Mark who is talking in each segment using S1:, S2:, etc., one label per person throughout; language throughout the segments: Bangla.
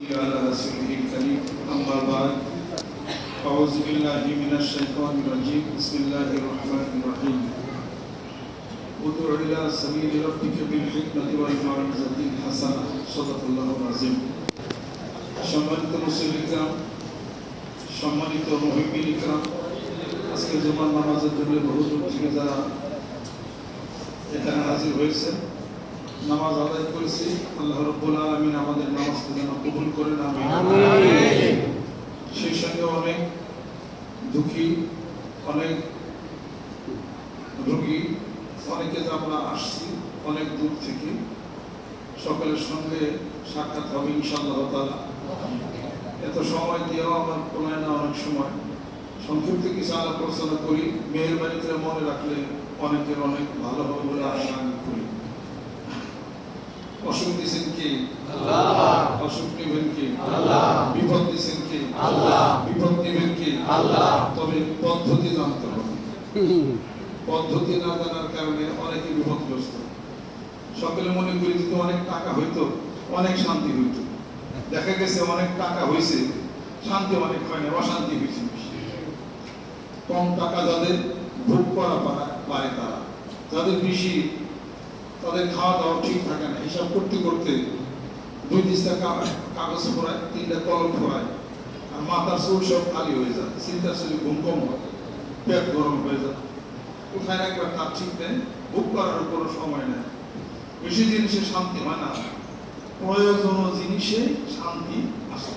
S1: على رسوله الكريم أما بعد أعوذ بالله من الشيطان الرجيم بسم الله الرحمن الرحيم ادع إلى سبيل ربك بالحكمة والموعظة الحسنة صدق الله العظيم সম্মানিত মুসলিম کرام সম্মানিত মুহিব্বিন کرام আজকে জুমার নামাজের জন্য বহু দূর থেকে যারা এখানে হাজির হয়েছে নামাজ আদায় করেছি আল্লাহ রাব্বুল আলামিন আমাদের নামাজকে যেন কবুল করেন আমিন সেই সঙ্গে অনেক দুঃখী অনেক রোগী অনেকে যে আমরা আসছি অনেক দূর থেকে সকলের সঙ্গে সাক্ষাৎ হবে ইনশাআল্লাহ তাআলা এত সময় দিয়েও আমার কোনো না অনেক সময় সংক্ষিপ্ত কিছু আলাপ আলোচনা করি মেহেরবানি করে মনে রাখলে অনেকের অনেক ভালো হবে বলে আশা আমি করি অসুখ দিয়েছেন কি আল্লাহ অসুখ নেবেন কি আল্লাহ বিপদ দিয়েছেন কি আল্লাহ বিপদ নেবেন কি আল্লাহ তবে পদ্ধতি জানতে হবে পদ্ধতি না জানার কারণে অনেকে বিপদগ্রস্ত সকলে মনে করি যদি অনেক টাকা হইতো অনেক শান্তি হইতো দেখা গেছে অনেক টাকা হয়েছে শান্তি অনেক হয় না অশান্তি হয়েছে কম টাকা যাদের ভোগ করা পারে তারা যাদের বেশি তাদের খাওয়া দাওয়া ঠিক থাকে না হিসাব করতে করতে 2 দিস্তা কাগজ ফোড়ায় 3টা কলম ফোড়ায় আর মাথার চুল সব খালি হয়ে যায় চিন্তা শরীর ঘুম কম হয় পেট গরম হয়ে যায় কোথায় একবার তার ঠিক নেই ভোগ করার কোনো সময় নেই বেশি জিনিসে শান্তি হয় না প্রয়োজনীয় জিনিসে শান্তি আসে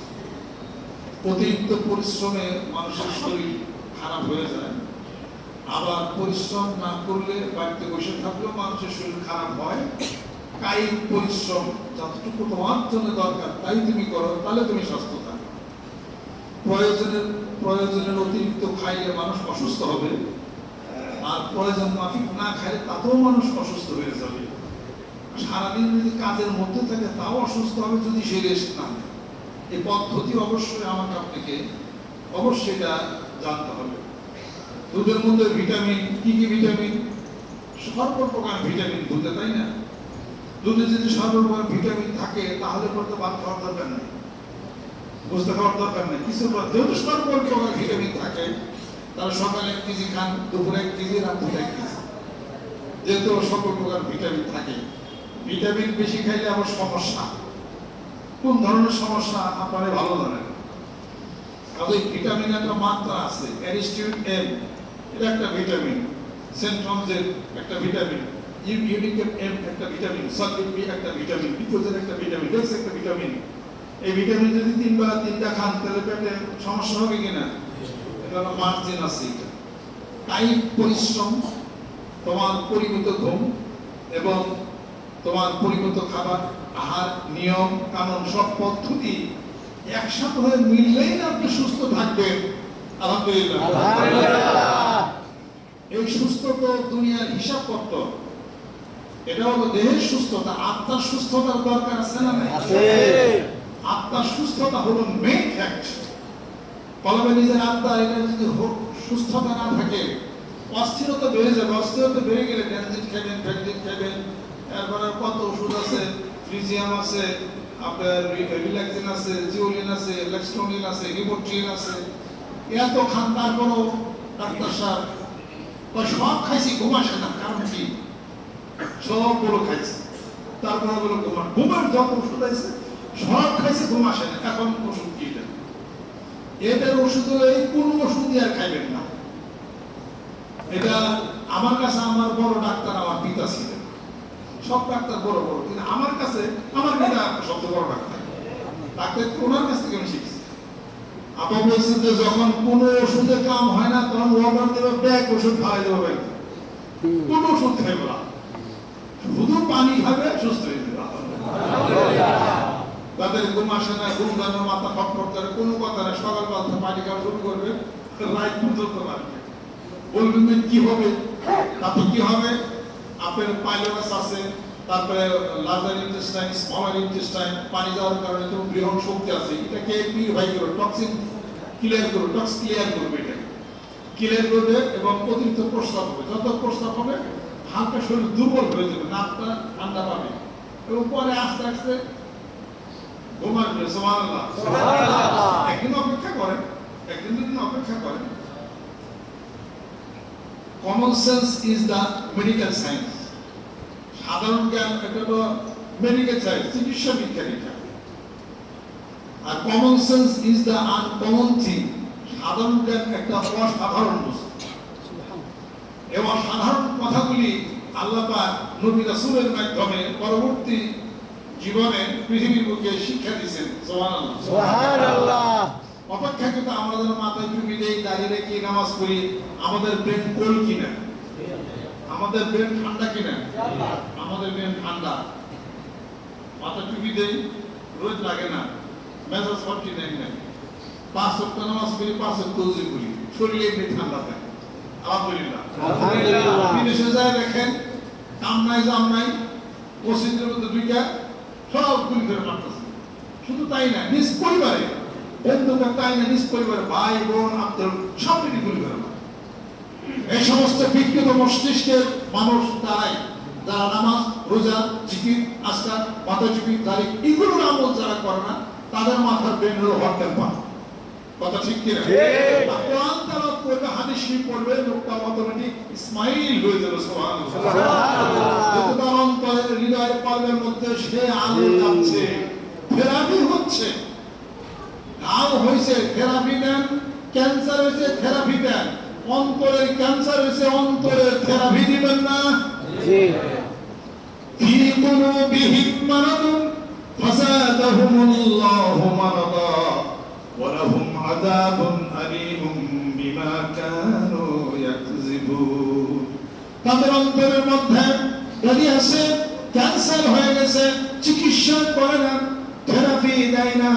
S1: অতিরিক্ত পরিশ্রমে মানুষের শরীর খারাপ হয়ে যায় আবার পরিশ্রম না করলে বাড়িতে বসে থাকলেও মানুষের শরীর খারাপ হয় কায়িক পরিশ্রম যতটুকু তোমার জন্য দরকার তাই তুমি করো তাহলে তুমি সুস্থ থাকবে প্রয়োজনের অতিরিক্ত খাইলে মানুষ অসুস্থ হবে আর প্রয়োজন মাফিক না খাইলে তাতেও মানুষ অসুস্থ হয়ে যাবে সারাদিন যদি কাজের মধ্যে থাকে তাও অসুস্থ হবে যদি সে রেস্ট না নেয় এই পদ্ধতি অবশ্যই আমাকে আপনাকে অবশ্যই এটা জানতে হবে দুধের মধ্যে ভিটামিন কি কি ভিটামিন সর্বপ্রকার ভিটামিন দুধে তাই না দুধে যদি সর্বপ্রকার ভিটামিন থাকে তাহলে পরে ভাত খাওয়ার দরকার নেই বুঝতে খাওয়ার দরকার নেই কিছু যেহেতু সর্বপ্রকার ভিটামিন থাকে তাহলে সকালে 1 কেজি খান দুপুরে 1 কেজি রাত্রে 1 কেজি যেহেতু সর্বপ্রকার ভিটামিন থাকে ভিটামিন বেশি খাইলে আবার সমস্যা কোন ধরনের সমস্যা আপনারা ভালো জানেন কাজে ভিটামিন একটা মাত্রা আছে অ্যারিস্টিউট এম এটা একটা ভিটামিন সেন্ট্রমজের একটা ভিটামিন ইউনিক এম একটা ভিটামিন সালফিক বি একটা ভিটামিন পিকোজের একটা ভিটামিন ডেক্স একটা ভিটামিন এই ভিটামিন যদি 3 বেলা 3টা খান তাহলে পেটে সমস্যা হবে কিনা এটা মার্জিন আছে এটা কায়িক পরিশ্রম তোমার পরিমিত ঘুম এবং তোমার পরিমিত খাবার আহার নিয়ম কানুন সব পদ্ধতি একসাথে হয়ে মিললেই না আপনি সুস্থ থাকবেন আলহামদুলিল্লাহ এই সুস্থতা দুনিয়ার হিসাব করতে এটা হলো দেহের সুস্থতা আত্মার সুস্থতার দরকার আছে না আছে আত্মার সুস্থতা হলো মেইন ফ্যাক্ট কলবে নিজের আত্মা এটা যদি সুস্থতা না থাকে অস্থিরতা বেড়ে যাবে অস্থিরতা বেড়ে গেলে ট্যানজিট খাবেন ফ্যাকজিট খাবেন এরপরে কত ওষুধ আছে ফ্রিজিয়াম আছে আপনার রিল্যাক্সিন আছে জিওলিন আছে লেক্সটোনিন আছে রিবোট্রিন আছে এত খান তারপরও ডাক্তার সাহেব সব খাইছি ঘুম আসে না কারণ কি সবগুলো খাইছি তারপরে বলো ঘুমের যত ওষুধ আছে সব খাইছি ঘুম আসে না এখন ওষুধ কি এটার ওষুধ হলে কোনো ওষুধ দিয়ে আর খাইবেন না এটা আমার কাছে আমার বড় ডাক্তার আমার পিতা ছিলেন সব ডাক্তার বড় বড় কিন্তু আমার কাছে আমার পিতা সবচেয়ে বড় ডাক্তার ডাক্তার ওনার কাছ থেকে আমি শিখছি আপা বলছেন যে যখন কোনো ওষুধে কাম হয় না তখন অর্ডার দেবে ব্যাগ ওষুধ খাওয়াই দেবে কোনো ওষুধ খাইবে না শুধু পানি খাবে সুস্থ হয়ে যাবে তাদের ঘুম আসে না ঘুম ধরে মাথা ফটফট করে কোনো কথা না সকালবেলা পানি খাওয়া শুরু করবে রাত পর্যন্ত পারবে বলবেন কি হবে তাতে কি হবে আপনার পাইলোরাস আছে তারপরে লার্জার ইন্টেস্টাইন স্মলার ইন্টেস্টাইন পানি যাওয়ার কারণে তো বৃহৎ শক্তি আছে এটাকে পিউরিফাই করবে টক্সিন ক্লিয়ার করবে টক্স ক্লিয়ার করবে এটা ক্লিয়ার করবে এবং অতিরিক্ত প্রস্রাব হবে যত প্রস্রাব হবে হালকা শরীর দুর্বল হয়ে যাবে নাকটা ঠান্ডা পাবে এবং পরে আস্তে আস্তে ঘুম আসবে। সুবহানাল্লাহ। একদিন অপেক্ষা করেন, একদিন যদি অপেক্ষা করেন। Common sense is the medical science. সাধারণ জ্ঞান এটা তো মেডিকেল সায়েন্স, চিকিৎসা বিজ্ঞান এটা। আর common sense is the uncommon thing. সাধারণ জ্ঞান একটা অসাধারণ বস্তু। এই অসাধারণ কথাগুলি আল্লাহ পাক নবী রাসূলের মাধ্যমে পরবর্তী জীবনে পৃথিবীর বুকে শিক্ষা দিয়েছেন। সুবহানাল্লাহ।
S2: সুবহানাল্লাহ।
S1: অপেক্ষাকৃত আমরা যেন মাথায় টুপি দেই, দাঁড়িয়ে রেখে নামাজ পড়ি, আমাদের ব্রেন কোল্ড কিনা, আমাদের ব্রেন ঠান্ডা কিনা, আমাদের ব্রেন ঠান্ডা। মাথা টুপি দেই, রোদ লাগে না, মেজাজ ফর্টি নেই না, 5 ওয়াক্ত নামাজ পড়ি, 5 ওয়াক্ত ওযু করি, শরীরে এমনি ঠান্ডা থাকে। আলহামদুলিল্লাহ।
S2: আলহামদুলিল্লাহ।
S1: বিদেশে যায় দেখেন, কাম নাই জাম নাই, মসজিদের মধ্যে ঢুকে সব গুলি করে মারতেছে। শুধু তাই না, নিজ পরিবারে বন্ধুকে তাই না, নিজ পরিবারে ভাই বোন আত্মীয় সবকে গুলি করে মারে। এই সমস্ত বিকৃত মস্তিষ্কের মানুষ তারাই যারা নামাজ রোজা জিকির আজকার মাথা টুপি দাড়ি এগুলোর আমল যারা করে না, তাদের মাথার ব্রেন হলো হট টেম্পার। কথা ঠিক কিনা? কোরআন তেলাওয়াত করবে, হাদিস শরীফ পড়বে, লোকটা অটোমেটিক ইসমাইল হয়ে যাবে। সুবহানাল্লাহ। যত তার অন্তরের হৃদয়ের পাল্লের মধ্যে সে আলো যাচ্ছে, থেরাপি হচ্ছে। ঘাও হয়েছে থেরাপি দেন, ক্যান্সার হয়েছে থেরাপি দেন, অন্তরের ক্যান্সার হয়েছে অন্তরের থেরাপি দিবেন না?
S2: জি।
S1: ফি কুলুবিহিম মারাদুন ফাযাদাহুমুল্লাহু মারাদা ওয়া লাহুম আযাবুন আলীমুম বিমা কানু ইয়াকযিবুন। তাদের অন্তরের মধ্যে যদি আছে ক্যান্সার হয়ে গেছে, চিকিৎসা করে না, থেরাপি দেয় না,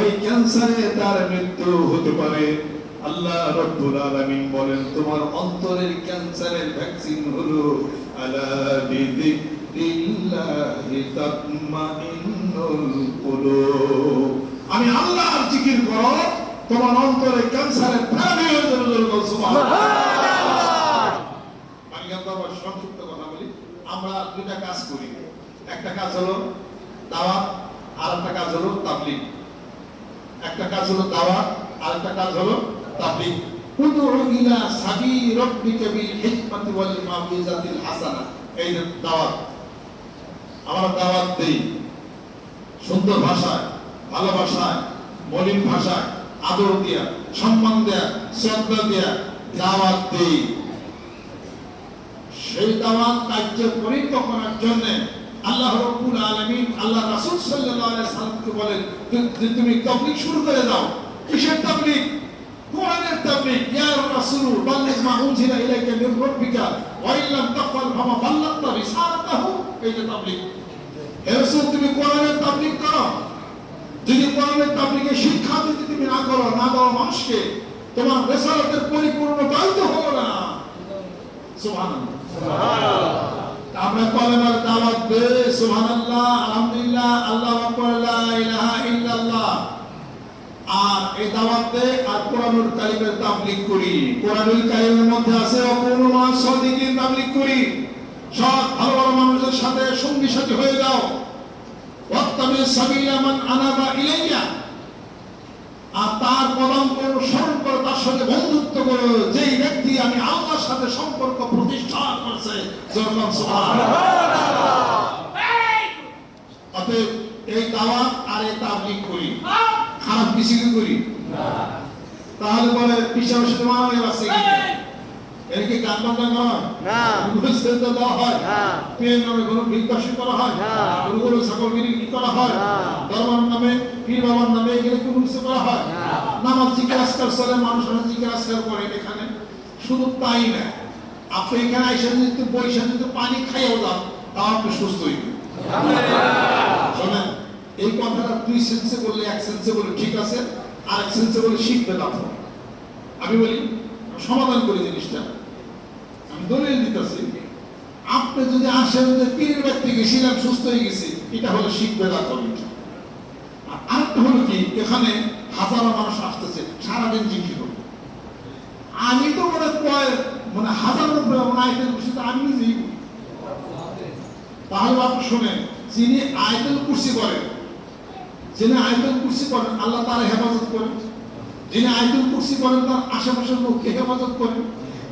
S1: ওই ক্যান্সারে তার মৃত্যু হতে পারে। আল্লাহ রাব্বুল আলামিন বলেন, তোমার অন্তরের ক্যান্সারের ভ্যাকসিন হলো আলা বিযিকরিল্লাহি তাতমাইন্নুল কুলুব। আমি আল্লাহর জিকির করো, তোমার অন্তরে ক্যান্সারের থেরাপি হয়ে যাবে। সুবহানাল্লাহ। আমি আবার সংক্ষিপ্ত কথা বলি। আমরা দুটা কাজ করি, একটা কাজ হলো দাওয়াত, আর একটা কাজ হলো তাবলীগ। একটা কাজ হলো দাওয়াত, আর একটা কাজ হলো তাবলীগ। উদউ ইলা সাবিল রাব্বিকা বিল হিকমাতি ওয়াল মাউইজাতিল হাসানা। এই যে দাওয়াত, আমরা দাওয়াত দেই সুন্দর ভাষায়, ভালো ভাষায়, মলিন ভাষায়, আদর দিয়া, সম্মান দেয়া, শ্রদ্ধা দেয়া দাওয়াত দেই। সেই দাওয়াত কার্যকরিত করার জন্য আল্লাহ রাব্বুল আলামিন আল্লাহ রাসূল সাল্লাল্লাহু আলাইহি সাল্লামকে বলেন, তুমি তাবলীগ শুরু করে দাও। কিসের তাবলীগ? কোরআনের তাবলীগ। ইয়া রাসূল বাল্লিগ মা উনজিলা ইলাইকা মির রাব্বিকা ওয়া ইল্লাম তাফআল ফামা বাল্লাগতা রিসালাতাহু। এই যে তাবলীগ। হে রাসূল, তুমি কোরআনের তাবলীগ করো। যদি কোরআনের তাবলীগের শিক্ষা যদি তুমি না করো, না দাও মানুষকে, তোমার রিসালাতের পরিপূর্ণতাই তো হলো না। সুবহানাল্লাহ। সুবহানাল্লাহ। আমরা কলেমার দাওয়াত দেই, সুবহানাল্লাহ, আলহামদুলিল্লাহ, আল্লাহু আকবার, লা ইলাহা ইল্লাল্লাহ। আর এই দাওয়াত দেই আর কোরআনুল কারীমের তাবলীগ করি। কোরআনুল কারীমের মধ্যে আছে অকুনু মা সাদিকিন, তাবলীগ করি। সৎ ভালো ভালো মানুষের সাথে সঙ্গী সাথী হয়ে যাও। ওয়াত্তাবি সাবিলা মান আনাবা ইলাইয়া। আর তার পদাঙ্ক অনুসরণ করো, তার সঙ্গে বন্ধুত্ব করো, যেই ব্যক্তি আমি আল্লাহর সাথে সম্পর্ক প্রতিষ্ঠা করছে। অতএব এই দাওয়াত আর এই তাবলীগ করি, খারাপ কিছু করি তাহলে বলে পিছাও সাথে মারামারি আছে কি? এর কি গান বাজনা হয় না? বুঝতে তো দেওয়া হয় না। পীর নামে কোনো বিদ্বেষী করা হয় না। গুরু ছাগলগিরি করা হয় না। দরবার নামে, পীর বাবার নামে এগুলো কোনো কিছু করা হয় না। নামাজ জিকির আজকার চলে, মানুষ জিকির আজকার করে এখানে। শুধু তাই না, আপনি এখানে এসে যদি বৈশা যদি পানি খাইয়েও দাও, তাও আপনি সুস্থ হইবেন। শোনেন, এই কথাটা 2 সেন্সে বললে 1 সেন্সে বলে ঠিক আছে, আর 1 সেন্সে বলে শিখবে না। আমি বলি সমাধান করি জিনিসটা, আমি দলিল দিতেছি। আপনি যদি আসেন যে পীরের ব্যক্তি গেছিলাম সুস্থ হয়ে গেছি, এটা হলো শিখবে না করি। আর আরেকটা হলো কি, এখানে হাজারো মানুষ আসতেছে, সারাদিন জিকির করবে। আমি তো মানে হাজার আয়াতুল কুরসি তো আমি নিজেই করি। তাহলে আপনি শোনেন, যিনি আয়াতুল কুরসি করেন, যিনি আয়াতুল কুরসি পড়েন আল্লাহ তার হেফাজত করেন, যিনি আয়াতুল কুরসি পড়েন তার আশেপাশের লোককে হেফাজত করেন,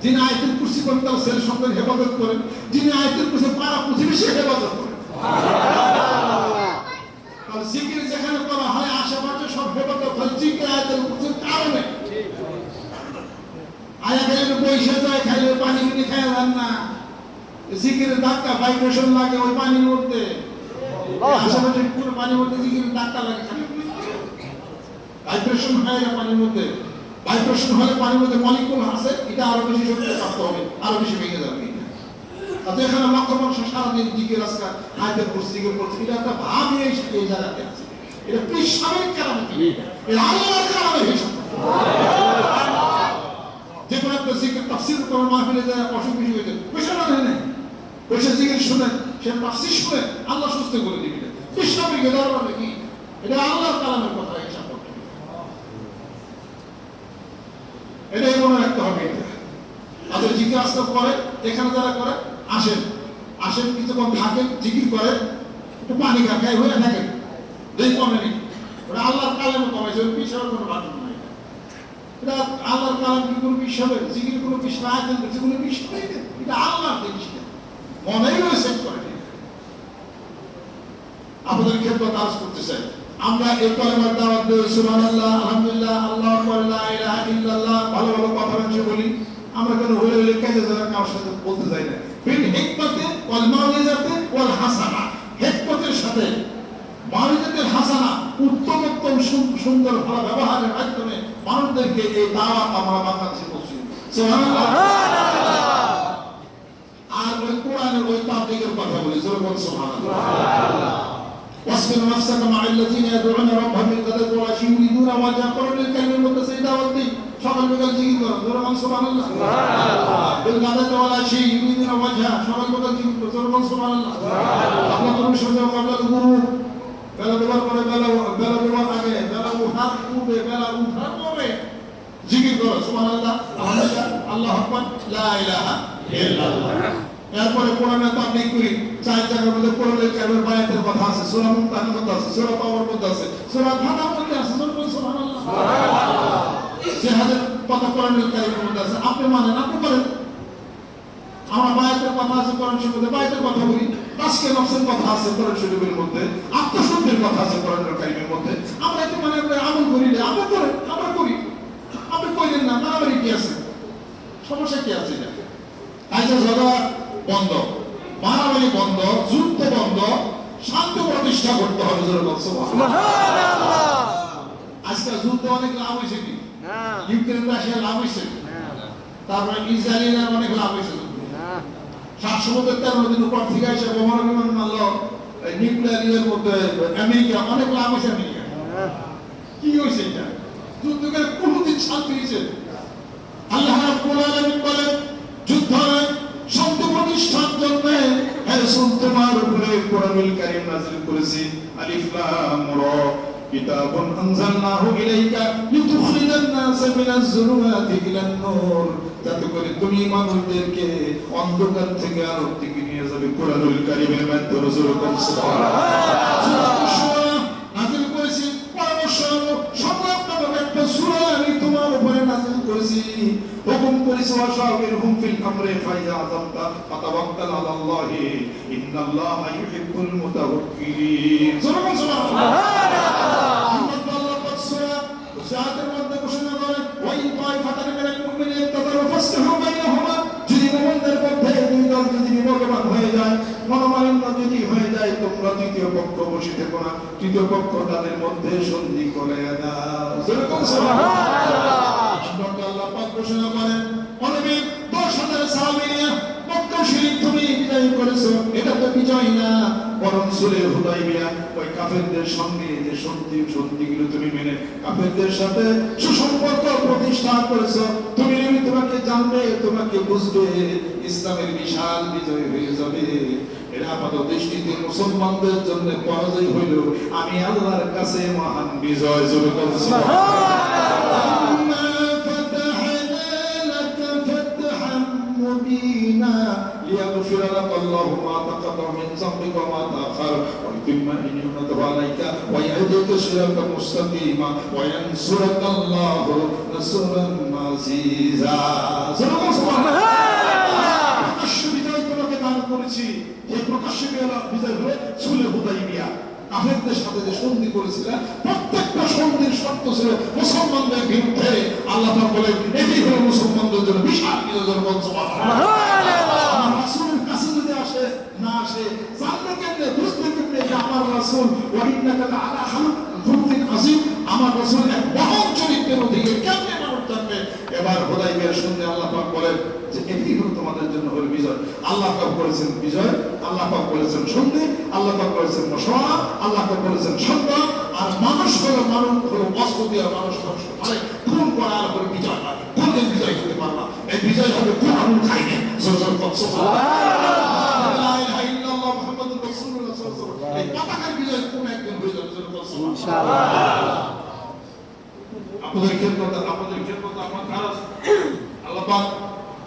S1: যিনি আয়াতুল কুরসি পড়েন তার ছেলে সন্তান হেফাজত করেন, যিনি আয়াতুল কুরসি পাড়া প্রতিবেশী হেফাজত করেন। আর জিকির যেখানে করা হয় আশেপাশে সব হেফাজত হয় জিকির আয়াতুল কুরসির কারণে। আয়া খাইলে পয়সা যায়, খাইলে পানি কিনে খাওয়া যান না, জিকিরের ধাক্কা ভাইব্রেশন লাগে ওই পানির মধ্যে, আশেপাশে পুরো পানির মধ্যে জিকিরের ধাক্কা লাগে, ভাইব্রেশন হয় না পানির মধ্যে। ভাইব্রেশন হলে পানির মধ্যে মলিকুল আছে, এটা আরো বেশি শক্তি প্রাপ্ত হবে, আরো বেশি ভেঙে যাবে। তাতে এখানে লক্ষ মানুষ সারাদিন জিকির আজকাল আয়াতুল কুরসি জিকির করছে, এটা একটা ভাব এই জায়গাতে আছে। এটা পেশাবের কারণে, এটা আল্লাহর কারণে হিসাব। যে কোনো একটা জিকির তাফসীর করে মাহফিলে যায় অসুখ বিসুখ হয়েছে, পয়সা না দেয় নাই, পয়সা জিকির শুনে সে তাফসীর শুনে আল্লাহ সুস্থ করে দিবে। পেশাবের গেদার মানে কি? এটা আল্লাহর কালামের কথা হিসাব করতে হবে। এটাই মনে রাখতে হবে। তাদের জিকির আজকাল করে, এখানে যারা করে আসেন আসেন কিছুক্ষণ থাকেন, জিকির করে, একটু পানি খাই হয়ে থাকেন, দেখ কমে নেই। ওটা আল্লাহর কালামে কমেছে, ওই পিছাবের কোনো বাধা নাই। এটা আল্লাহর কালাম কি কোনো পিস হবে? জিকির কোনো পিস না, আয়াতের কিছু কোনো পিস হবে? এটা আল্লাহর জিনিস, মনেই সেট করে নেই। আপনাদের ক্ষেত্রে কাজ করতে চাই আমরা এই কলেমার দাওয়াত দেই, সুবহানাল্লাহ, আলহামদুলিল্লাহ, আল্লাহু আকবার, লা ইলাহা ইল্লাল্লাহ, ভালো ভালো কথা বলি। আমরা কেন হলে হলে কাজে যারা কারোর সাথে বলতে যাই না। বিল হিকমাতে ওয়াল মাউইজাতে ওয়াল হাসানা, হিকমতের সাথে মাউইজাতের হাসানা, উত্তম উত্তম সুন্দর ভালো ব্যবহারের মাধ্যমে মানুষদেরকে এই দাওয়াত আমরা বাংলাদেশে পৌঁছে দিই। সুবহানাল্লাহ। আর ওই কোরআনের ওই তাবলীগের কথা বলি, জোরে বল সুবহানাল্লাহ। واصبر نفسك مع الذين يدعون ربهم بالغداة والعشي يريدون وجهه قرن الكلمة المتصلة دعوة دي شغل بقى ذكر قرآن سبحان الله بالغداة والعشي يريدون وجهه شغل بقى ذكر قرآن سبحان الله قبل طلوع الشمس وقبل الغروب بلا دوار করে বেলা دوار আগে বেলা উঠার পূর্বে বেলা উঠার পরে জিকির করো সুবহানাল্লাহ, আলহামদুলিল্লাহ, আল্লাহু আকবার, লা ইলাহা ইল্লাল্লাহ। এরপরে কোরআনে তাবলীগ করি, চার জায়গার মধ্যে কোরআনের কারিমের বায়াতের কথা আছে, সূরা মুমতাহিনার মধ্যে আছে, সূরা তাওবার মধ্যে আছে, সূরা ফাতিহার মধ্যে আছে, সুবহানাল্লাহ। জিহাদের কথা কোরআনের কারিমের মধ্যে আছে, আপনি মানেন, আপনি করেন। আমরা বায়াতের কথা আছে কোরআন শরীফের, বায়াতের কথা বলি, তাসকিয়া নফসের কথা আছে কোরআন শরীফের মধ্যে, আত্মশুদ্ধির কথা আছে কোরআনের কারিমের মধ্যে। আমরা কি মানে আমরা আমল করি না? আমরা করেন, আমরা করি, আপনি কইলেন না, মারামারি কি আছে? সমস্যা কি আছে? এটা আইসা ঝগড়া বন্ধ, মারামারি বন্ধ, যুদ্ধ বন্ধ, শান্তি প্রতিষ্ঠা করতে হবে। সুবহানাল্লাহ। আজকাল যুদ্ধ অনেক লাভ হয়েছে কি? ইউক্রেন রাশিয়া লাভ হয়েছে, তারপরে ইসরায়েলের অনেক লাভ হয়েছে। 773 দিন উপর থেকে এসে বোমা বিমান মারলো, নিউক্লিয়ার ইয়ের মধ্যে আমেরিকা অনেক লাভ হয়েছে। আমেরিকা কি হয়েছে? এটা যুদ্ধ করে কোনদিন শান্তি হয়েছে? আল্লাহ রাব্বুল আলামিন বলেন যুদ্ধ শান্তি প্রতিষ্ঠার জন্য রাসূল তোমার উপরে কোরআনুল কারীম নাযিল করেছি। আলিফ লাম রা কিতাবুন আনজালনাহু ইলাইকা লিতুখরিজান নাস মিনাজ যুলুমাতি ইলান নূর, যাতে করে তুমি মানুষদেরকে অন্ধকার থেকে আলোর দিকে নিয়ে যাবে কোরআনুল কারীমের মাধ্যমে। সুবহানাল্লাহ। নাযিল করেছি পরামর্শ সংগ্রামভাবে একটা সূরা আমি তোমার উপরে নাযিল করেছি, হুকুম করেছি ওয়াশাবিরহুম ফিল আমরি ফাইযা আযামতা ফাতাওয়াক্কাল আলাল্লাহি ইন্নাল্লাহা ইউহিব্বুল মুতাওয়াক্কিলিন। সুবহানাল্লাহ। আল্লাহ পাক সূরা জাতের মধ্যে ঘোষণা করেন ওয়া ইন তাইফাতান মিনাল মুমিনিনা ইকতাতালু ফাসলিহু বাইনাহুমা, যদি মুমিনদের মধ্যে দুই দল যদি বিভাগবান হয়ে যায়, মনোমালিন্য যদি হয়ে যায়, তোমরা তৃতীয় পক্ষ বসে থেকো না, তৃতীয় পক্ষ তাদের মধ্যে সন্ধি করে দাও। সুবহানাল্লাহ। আল্লাহ পাক ঘোষণা করেন নবী 10,000 সাহাবী নিয়ে মক্কা শরীফ তুমি বিজয় করেছো, এটা তো বিজয় না, বরং সুলহ হুদাইবিয়া ওই কাফেরদের সঙ্গে যে সন্ধিগুলো তুমি মেনে কাফেরদের সাথে সুসম্পর্ক প্রতিষ্ঠা করেছো, তুমি তোমাকে জানবে, তোমাকে বুঝবে, ইসলামের বিশাল বিজয় হয়ে যাবে। এর আপাতত দৃষ্টিতে মুসলমানদের জন্য পরাজয় হইল, আমি আল্লাহর কাছে মহান বিজয়। সুবহানাল্লাহ। ليغفر لك الله ما تقدم من ذنبك وما تأخر ويتم نعمته عليك ويهديك صراطا مستقيما وينصرك الله نصرا عزيزا প্রকাশ্য বিজয় তোমাকে দান করেছি। এই প্রকাশ্য বিজয় হলো সুলহ হুদাইবিয়া। কাফেরদের সাথে যে সন্ধি করেছিল, প্রত্যেকটা সন্ধির শর্ত ছিল মুসলমানদের বিরুদ্ধে। আল্লাহ পাক বলেন এটি হলো মুসলমানদের জন্য বিশাল বিজয়ের মঞ্চ। আমার রাসূলের কাছে যদি আসে না আসে জানবে কেমনে, বুঝবে কেমনে যে আমার রাসূল ওয়া ইন্নাকা লাআলা খুলুকিন আযীম, আমার রাসূল এক মহান চরিত্রের অধিকারী, কেমনে মানুষ জানবে? এবার হুদাইবিয়ার সন্ধি আল্লাহ পাক বলেন যে এটি হলো তোমাদের জন্য হলো বিজয়। আল্লাহ পাক বলেছেন বিজয়, আল্লাহ পাক বলেছেন সন্ধি, আল্লাহ পাক বলেছেন মশওয়ারা, আল্লাহ পাক বলেছেন সংগ্রাম। আর মানুষ হলো অস্ত্র দিয়ে মানুষ ধ্বংস করে, খুন করার উপরে বিজয় হয়। কোনদিন বিজয় হতে পারবা? এই বিজয় হবে কোরআনুল কারিমে। সুবহানাল্লাহ, লা ইলাহা ইল্লাল্লাহ মুহাম্মাদুর রাসূলুল্লাহ সাল্লাল্লাহু আলাইহি ওয়াসাল্লাম। এই পতাকার বিজয় কোন একদিন হয়ে যাবে। ইনশাআল্লাহ। আপনাদের খেদমত আমার কাজ আল্লাহ পাক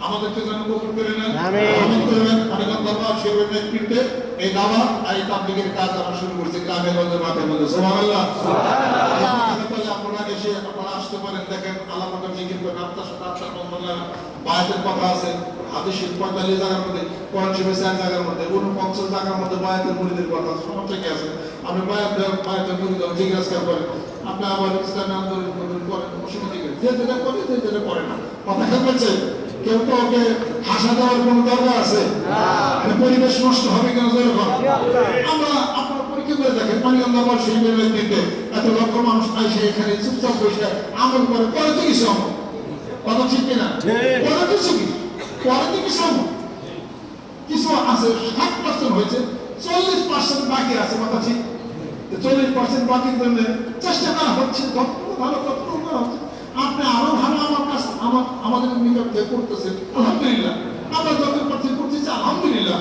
S1: আমাদেরকে যেন কবুল করে নেন, আমিন করে নেন। মানিকগঞ্জ দরবার শরীফের নেতৃত্বে এই দাওয়াত আর এই তাবলীগের কাজ আমরা শুরু করছি গ্রামে গঞ্জে মাঠে মধ্যে। সুবহানাল্লাহ। আপনারা এসে আপনারা আসতে পারেন, দেখেন আল্লাহ পাকের জিকির করে আপনার সাথে আপনার বন্ধনের বায়াতের কথা আছে। হাদিস 45 জায়গার মধ্যে, কোরআন শরীফে 4 জায়গার মধ্যে, 49 জায়গার মধ্যে বায়াতের মুরিদের কথা সমস্যা কি আছে? আপনি বায়াতের মুরিদ জিজ্ঞাসা করেন, আপনি আবার ইসলামী আন্দোলন করেন, অসুবিধা কি? যে যেটা করে যে যেটা করে না। কথা খেয়াল করছেন? কেউ তো ওকে হাসা দেওয়ার কোন দরকার আছে? পরিবেশ নষ্ট হবে কেন? আমরা আপনারা পরীক্ষা করে দেখেন, মানিকগঞ্জ দরবার শরীফের নেতৃত্বে এত লক্ষ মানুষ আইসে এখানে চুপচাপ বসে আমল করে, করে তো কিছু আমল। কথা ঠিক কিনা? করে কিছু কি? করে তো কিছু আমল। কিছু আছে 60% হয়েছে, 40% বাকি আছে। কথা ঠিক? 40% বাকির জন্য চেষ্টা করা হচ্ছে, যতটুকু ভালো ততটুকু করা হচ্ছে। আপনি আরো ভালো আমার কাছে আমাদের নিকট করতেছেন, আলহামদুলিল্লাহ। আমরা যত করতে করতেছি আলহামদুলিল্লাহ।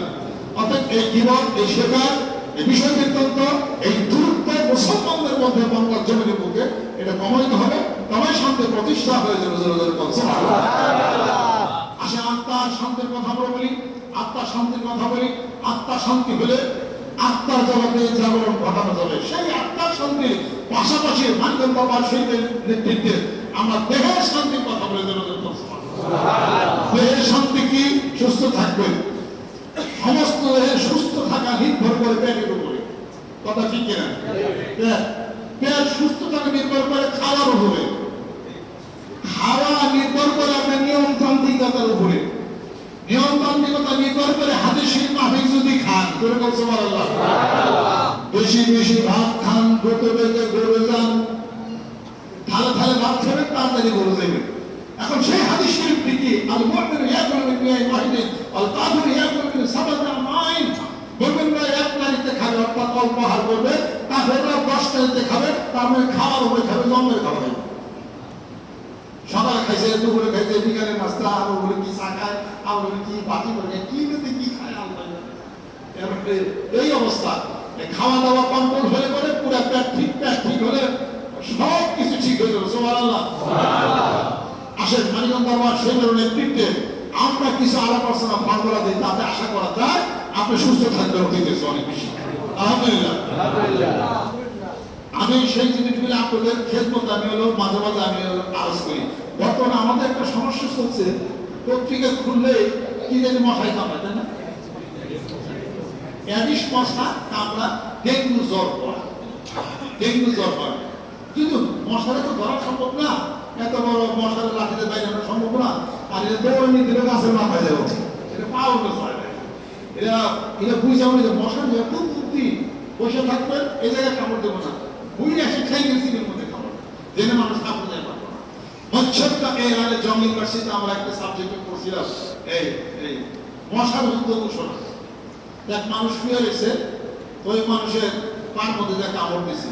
S1: অর্থাৎ এই জীবন, এই শেখার, এই বিষয় বৃত্তান্ত, এই দূরত্ব মুসলমানদের মধ্যে বাংলার জমিনের বুকে এটা কমাইতে হবে, তবেই শান্তি প্রতিষ্ঠা হয়ে যাবে। আসে আত্মার শান্তির কথা বলি, আত্মার শান্তির কথা বলি। আত্মার শান্তি হলে আত্মার জগতে জাগরণ ঘটানো যাবে। সেই আত্মার শান্তির পাশাপাশি মানিকগঞ্জ দরবার শরীফের নেতৃত্বে আমরা দেহের শান্তির কথা বলে দেহের শান্তি কি? সুস্থ থাকবে। সমস্ত দেহের সুস্থ থাকা নির্ভর করে পেটের উপরে। কথা ঠিক কিনা? পেট সুস্থ থাকা নির্ভর করে খাওয়ার উপরে, খাওয়া নির্ভর করে আপনার নিয়মতান্ত্রিকতার উপরে, নিয়মতান্ত্রিকতা নির্ভর করে হাদিসের মাফিক যদি খান, সুবহানাল্লাহ, বেশি বেশি ভাত খান, দ্রুত বেগে গড়ে যান, থালে থালে ভাত খাবেন, তাড়াতাড়ি গড়ে যাবেন। এখন সেই হাদিস শরীফটি কি? আল মুমিনু ইয়াকুলু মিন ইয়াই ওয়াহিদিন ওয়াল কাফিরু ইয়াকুলু মিন সাবাতি মাইন। মুমিনরা এক নারীতে খাবে, অর্থাৎ অল্প আহার করবে, কাফেররা 10 নারীতে খাবে, তার মানে খাওয়ার উপরে খাবে, জন্মের খাবার। সকালে খাইছে, দুপুরে খাইছে, বিকালে নাস্তা, আর ওগুলো কি চা খায়, আর ওগুলো কি বাকি করে কি মেতে কি খায় আল্লাহ জানে। এই অবস্থা। খাওয়া দাওয়া কন্ট্রোল হলে পরে পুরো পেট ঠিক হলে সব কিছু ঠিক হয়ে যাবে। সুবহানাল্লাহ। আসেন মানিকগঞ্জ দরবার শরীফের নেতৃত্বে আমরা কিছু আলাপ আলোচনা ফর্মুলা দিই, তাতে আশা করা যায় আপনি সুস্থ থাকবেন হইতেছে অনেক বেশি। আলহামদুলিল্লাহ। আমি সেই জিনিসগুলো আপনাদের খেদমত আমি মাঝে মাঝে আমি আলোচ করি। বর্তমানে আমাদের একটা সমস্যা চলছে, পত্রিকা খুললে কি জানি মশাই কামড়ায়, তাই না? অ্যাডিস মশা কামড়া, ডেঙ্গু জ্বর পড়া, ডেঙ্গু জ্বর পড়া। কিন্তু মশারে তো ধরা সম্ভব না, এত বড় মশারে লাঠিতে বাইরে আনা সম্ভব না। আর এটা দৌড়ানি দিলে গাছের মাথায় যাবো, এটা পাওয়া যায় না। এটা বুঝে আমি মশা নিয়ে খুব বুদ্ধি বসে থাকবেন, এই জায়গায় কামড় দেবো না, বুঝে এসে খাই গেছিলেন মধ্যে খাবার জেনে মানুষ কামড় যায় পারবো না। মচ্ছরটা এই আলে জঙ্গল ইউনিভার্সিটিতে আমরা একটা সাবজেক্টে পড়ছিলাম, এই এই মশার যুদ্ধ ঘোষণা। এক মানুষ শুয়ে রয়েছে, ওই মানুষের পার মধ্যে যা কামড় দিয়েছে,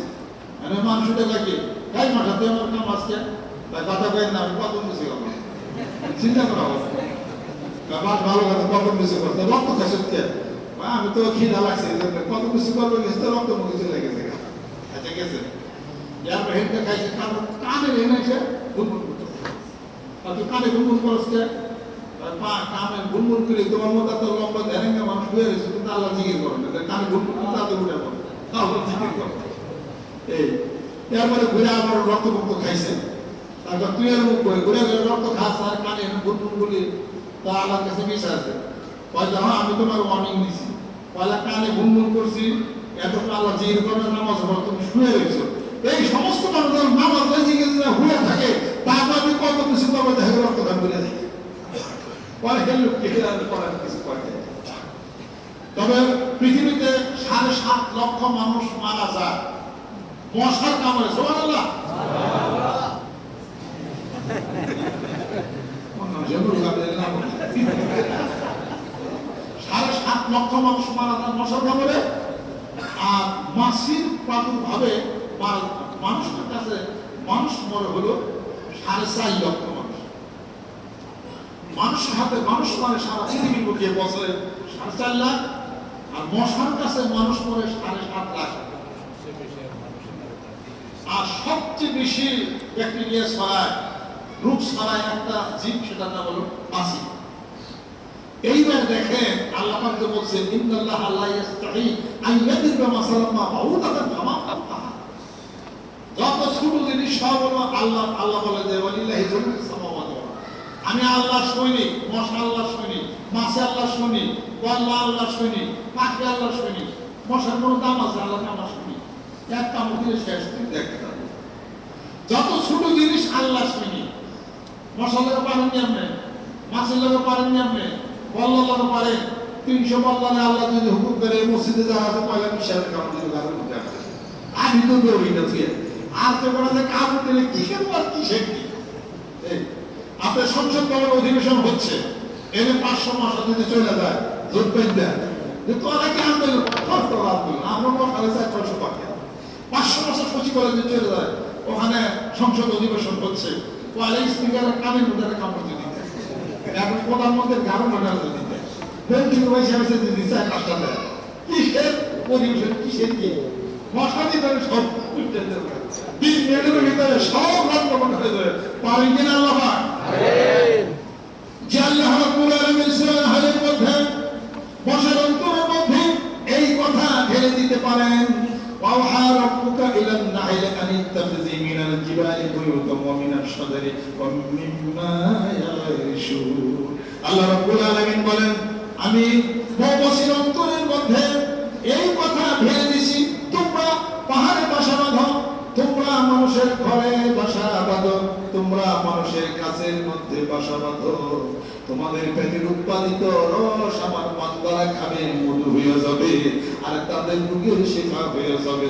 S1: মানে মানুষটা লাগে তাই মাঠাতে আমার কাম আজকে কথা কয়েন না, আমি কত বেশি করবো চিন্তা করা হবে। ভালো কথা কত বেশি করতে রক্ত খাইছে, আমি তো খিদা লাগছে কত বেশি করবো, গেছে রক্ত মুখে চলে গেছে। আচ্ছা গেছে এরপর হেঁটে খাইছে, কানে এনেছে গুনগুন করতেছে, কানে গুনগুন করছে, কানে গুনগুন করে তোমার মতো এত লম্বা ধ্যানে মানুষ হয়ে গেছে, কিন্তু আল্লাহ জিজ্ঞেস করেন কানে গুনগুন তাতে উঠে পড়ে আল্লাহ জিকির করো। এই এরপরে ঘুরে আবার রক্তপক্ত খাইছে, তারপর তুই এর মুখ করে ঘুরে ঘুরে রক্ত খাস আর কানে গুনগুন বলি, তা আল্লাহর কাছে মিশে আছে। পয়সা হ্যাঁ আমি তোমার ওয়ার্নিং দিছি, পয়লা কানে গুনগুন করছি, এতক্ষণ আল্লাহ জিকির করবে, নামাজ পড়ো, তুমি শুয়ে রয়েছো। এই সমস্ত মানুষ নামাজ জিকির হুয়ে থাকে, তারপর আমি কত কিছু পাবো, দেখে রক্ত খান বলে যাই পরে গেল করার কিছু করে। তবে পৃথিবীতে 7.5 লক্ষ মানুষ মারা যায় মশার কামড়ে। সুবহানাল্লাহ। সাড়ে 7 লক্ষ মানুষ মারা যায় মশার কামড়ে। আর মাসির প্রাদুর্ভাবে মানুষের কাছে মানুষ মরে হলো 4.5 লক্ষ মানুষ। মানুষের হাতে মানুষ মানে সারা পৃথিবী বুকে বছরে 4.5 লাখ, আর মশার কাছে মানুষ মরে 7.5 লাখ। আর সবচেয়ে বেশি ব্যাকটেরিয়া ছড়ায়, রোগ ছড়ায় একটা জীব, সেটার নাম হলো মাছি। এইবার দেখেন আল্লাহ পাক তো বলছেন ইন্নাল্লাহা লা ইস্তাহি আন ইয়াদরিবা মাসালাম মা বাউদাতান ফামা ফাওকাহা। যত ছোট জিনিস সব হলো আল্লাহ বলে যে ওয়ালিল্লাহি জুনুবুস সামাওয়াতি ওয়াল আরদ। আমি আল্লাহর সৈনিক, মশা আল্লাহর সৈনিক, মাছি আল্লাহর সৈনিক, গোল্লা আল্লাহর সৈনিক, পাখি আল্লাহর সৈনিক। মশার কোনো দাম আছে? আল্লাহ আল্লাহর সৈনিক। এক কামড় দিয়ে শেষ দেখতে পাবে। যত ছোট জিনিস আল্লাহর সৈনিক। মশার লোকে পারেন আপনি, মাছের লোকে পারেন আপনি, বল্লার লোকে পারেন। 300 বল্লারে আল্লাহ যদি হুকুম করে মসজিদে যাওয়া আছে, পয়লা বিশাল কামড় দিলে গাড়ির মধ্যে আসে। আমি তো দৌড়ি না তুই আর তো করা যায় কামড় দিলে কিসের পর কিসের কি। আপনার সংসদ ভবনের অধিবেশন হচ্ছে, এনে 500 মশা যদি চলে যায়, জোট পেন দেয় যে তোরা কি আন্দোলন আমরা মশালে 400 পাখি 500 মশা সচিবালয়ে চলে যায়, ওখানে সংসদ অধিবেশন হচ্ছে, পয়লা স্পিকারের কানের মধ্যে কামড় দিতে এখন প্রধানমন্ত্রীর গাড়ো মানার দিতে বেঞ্চুর পয়সা হয়েছে দিদি 4-5টা দেয়। কিসের অধিবেশন, কিসের কি মশা দিতে সব 3 মিনিটের ভিতরে সব রক্তপাত হয়ে যাবে। পারেন কিনা আল্লাহ পাক? যে আল্লাহ রাব্বুল আলামিন সূরা হালের মধ্যে মশার অন্তরের মধ্যে এই কথা ঢেলে দিতে পারেন। ওয়াহা রাব্বুকা ইলান নাহলি আন ইত্তাখিযি মিনাল জিবালি বুয়ুতাম ওয়া মিনাশ শাজারি ওয়া মিম্মা ইয়ারিশুন। আল্লাহ রাব্বুল আলামিন বলেন, আমি মশার অন্তরের মধ্যে এই কথা ঢেলে দিছি, তোমরা পাহাড়ে বাসা বাঁধো, তোমরা মানুষের ঘরে বাসা বাঁধো, তোমরা মানুষের কাছের মধ্যে বাসা বাঁধো, তোমাদের পেটের উৎপাদিত রস আমার বান্দারা খাবে, মধু হয়ে যাবে, আর তাদের রোগের শিফা হয়ে যাবে।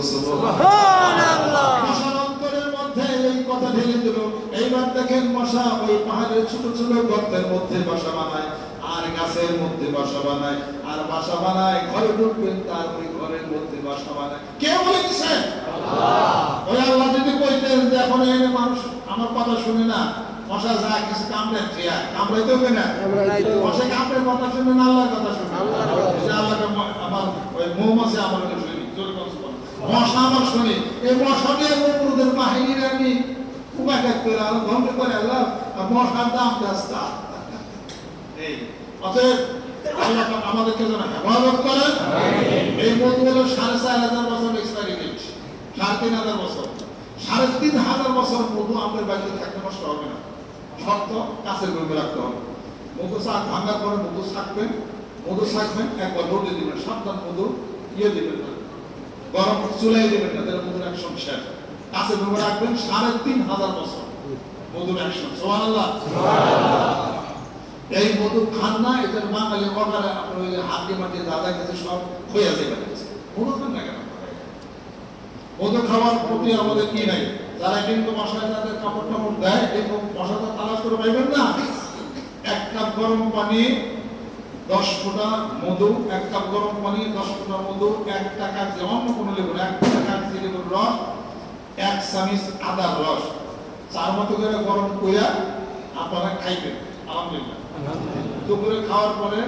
S1: সুবহানাল্লাহ। মশার অন্তরের মধ্যে এই কথা ঢেলে দিল। এইবার দেখেন মশা ওই পাহাড়ের ছোট ছোট গর্তের মধ্যে বাসা বানায়, আর গাছের মধ্যে বাসা বানায়, আর বাসা বানায় ঘরে ঢুকবেন তার ওই ঘরের মধ্যে বাসা বানায়। কে বলে দিচ্ছেন? আল্লাহ। ওই আল্লাহ যদি কইতেন যে এখন এনে মানুষ আমার কথা শুনে না, মশা যা কিছু কামড়ে ফিয়া কামড়াইতে হবে না, মশা কামড়ের কথা শুনে না, আল্লাহর কথা শুনে। আল্লাহকে আমার ওই মৌমাছি আমার শুনি, মশা আমার শুনি, এই মশা দিয়ে নমরুদের বাহিনীর আমি উপায় করে আরো ধ্বংস করে আল্লাহ মশার দাম রাস্তা। এই অতএব আল্লাহ আমাদেরকে যেন হেফাজত করেন। এই মধু হলো 4,500 বছর এক্সপায়ারি ডেট, 3,500 বছর, 3,500 বছর মধু আমাদের বাড়িতে থাকতে নষ্ট হবে না। শর্ত কাছের গরমে রাখতে হবে। মধু শাক ভাঙার পরে মধু শাকবেন, একবার রোদে দিবেন, সাবধান মধু দিবেন না, গরম চুলাই দিবেন না, তাহলে মধুর অ্যাকশন শেষ। কাছের গরমে রাখবেন 3,500 বছর মধুর অ্যাকশন। সুবহানাল্লাহ। এই মধু খান না, এটার বাঙালি অর্ডারে আপনার ওই হাতে মাটি দাদা কাছে সব হয়ে যাবে। মধু খান না কেন? মধু খাওয়ার প্রতি আমাদের কি নাই? যারা কিন্তু মশায় তাদের কাপড় টাপড় দেয়, এরকম মশাটা তালাশ করে পাইবেন না। 1 কাপ গরম পানি 10 ফোঁটা মধু, 1 কাপ গরম পানি 10 ফোঁটা মধু, 1 টাকা অন্য কোনো লেবু, 1 টাকা লেবুর রস, 1 চামচ আদার রস, 4 মতো করে গরম করে আপনারা খাইবেন। আলহামদুলিল্লাহ। দুপুরে খাওয়ার পরে